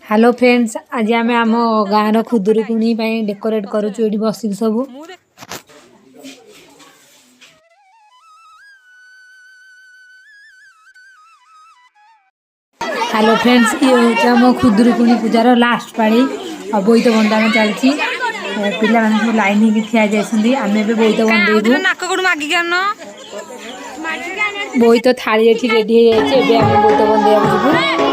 Hello friends, आज आम आम गाँव खुदुरुकुणी डेकोरेट करुचु ये बसिक सब। हेलो फ्रेंड्स, ये हूँ आम खुदुरुकुणी पूजार लास्ट पाड़ी और बोईत बंधाण चलती। पिला माने सब लाइन होगी ठिया जाइछन्ती। आमे बे बोईत बंधेबु। बोईत थाली एठी रेडी हो जाइछे। एबे आमे बोईत बंधेबु जिबु।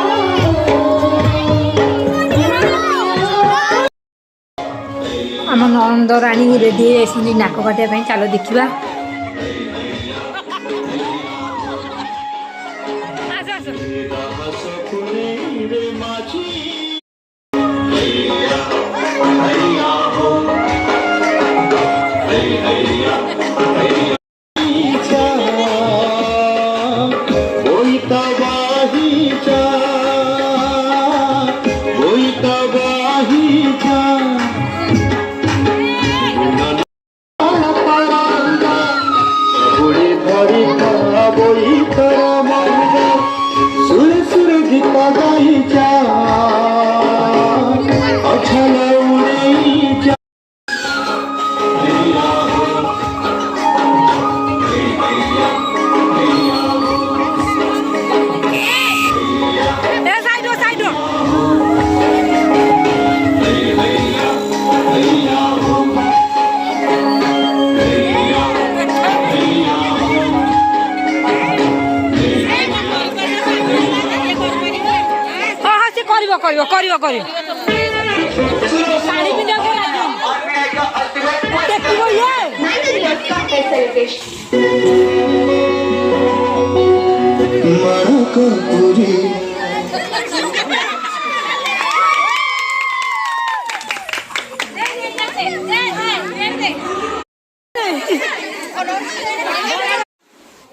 आम नंद राणी रेडी हो जाइछन्ती नाक काटिया पई। चलो देखिबा।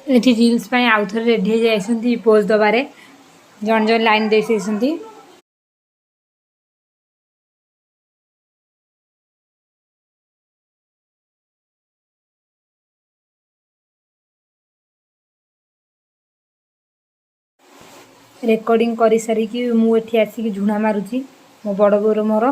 एठी रील्स पे आउ थे रेडी हो जाइछन्ती पोज दबारे। जन जन लाइन दे सेछन्ती। रेकर्डिंग करी सारी कि मु एठी आसी कि झुणा मारुची मो बड़ बोर मोर।